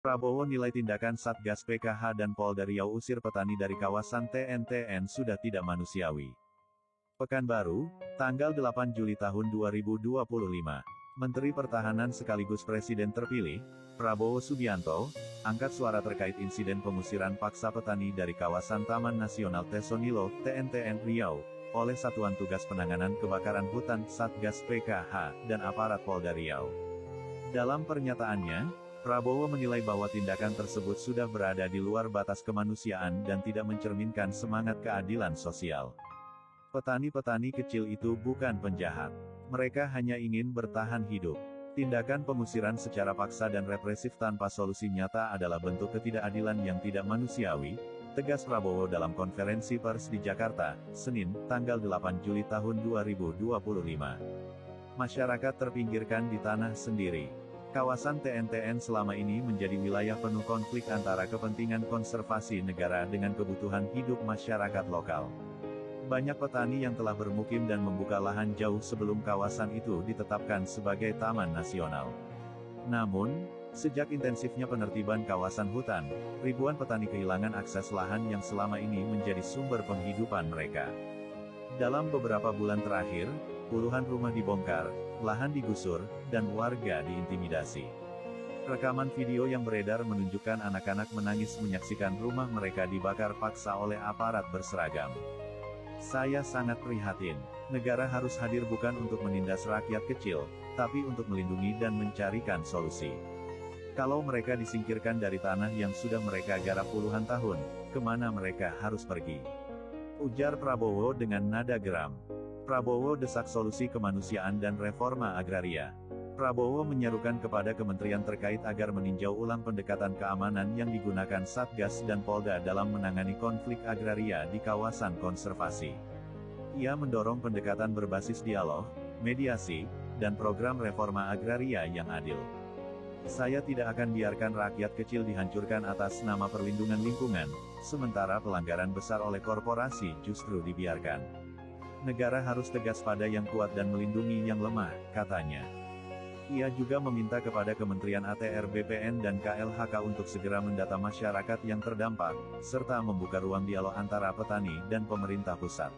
Prabowo nilai tindakan Satgas PKH dan Polda Riau usir petani dari kawasan TNTN sudah tidak manusiawi. Pekanbaru, tanggal 8 Juli tahun 2025. Menteri Pertahanan sekaligus Presiden terpilih, Prabowo Subianto, angkat suara terkait insiden pengusiran paksa petani dari kawasan Taman Nasional Tesonilo, TNTN Riau, oleh Satuan Tugas Penanganan Kebakaran Hutan Satgas PKH, dan aparat Polda Riau. Dalam pernyataannya, Prabowo menilai bahwa tindakan tersebut sudah berada di luar batas kemanusiaan dan tidak mencerminkan semangat keadilan sosial. Petani-petani kecil itu bukan penjahat. Mereka hanya ingin bertahan hidup. Tindakan pengusiran secara paksa dan represif tanpa solusi nyata adalah bentuk ketidakadilan yang tidak manusiawi, tegas Prabowo dalam konferensi pers di Jakarta, Senin, tanggal 8 Juli tahun 2025. Masyarakat terpinggirkan di tanah sendiri. Kawasan TNTN selama ini menjadi wilayah penuh konflik antara kepentingan konservasi negara dengan kebutuhan hidup masyarakat lokal. Banyak petani yang telah bermukim dan membuka lahan jauh sebelum kawasan itu ditetapkan sebagai taman nasional. Namun, sejak intensifnya penertiban kawasan hutan, ribuan petani kehilangan akses lahan yang selama ini menjadi sumber penghidupan mereka. Dalam beberapa bulan terakhir, puluhan rumah dibongkar, lahan digusur, dan warga diintimidasi. Rekaman video yang beredar menunjukkan anak-anak menangis menyaksikan rumah mereka dibakar paksa oleh aparat berseragam. Saya sangat prihatin. Negara harus hadir bukan untuk menindas rakyat kecil, tapi untuk melindungi dan mencarikan solusi. Kalau mereka disingkirkan dari tanah yang sudah mereka garap puluhan tahun, kemana mereka harus pergi? Ujar Prabowo dengan nada geram. Prabowo desak solusi kemanusiaan dan reforma agraria. Prabowo menyerukan kepada kementerian terkait agar meninjau ulang pendekatan keamanan yang digunakan Satgas dan Polda dalam menangani konflik agraria di kawasan konservasi. Ia mendorong pendekatan berbasis dialog, mediasi, dan program reforma agraria yang adil. Saya tidak akan biarkan rakyat kecil dihancurkan atas nama perlindungan lingkungan, sementara pelanggaran besar oleh korporasi justru dibiarkan. Negara harus tegas pada yang kuat dan melindungi yang lemah, katanya. Ia juga meminta kepada Kementerian ATR BPN dan KLHK untuk segera mendata masyarakat yang terdampak, serta membuka ruang dialog antara petani dan pemerintah pusat.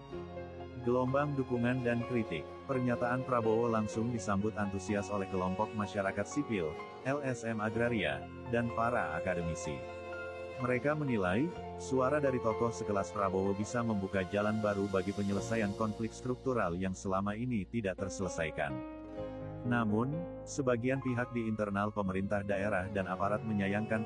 Gelombang dukungan dan kritik. Pernyataan Prabowo langsung disambut antusias oleh kelompok masyarakat sipil, LSM Agraria, dan para akademisi. Mereka menilai, suara dari tokoh sekelas Prabowo bisa membuka jalan baru bagi penyelesaian konflik struktural yang selama ini tidak terselesaikan. Namun, sebagian pihak di internal pemerintah daerah dan aparat menyayangkan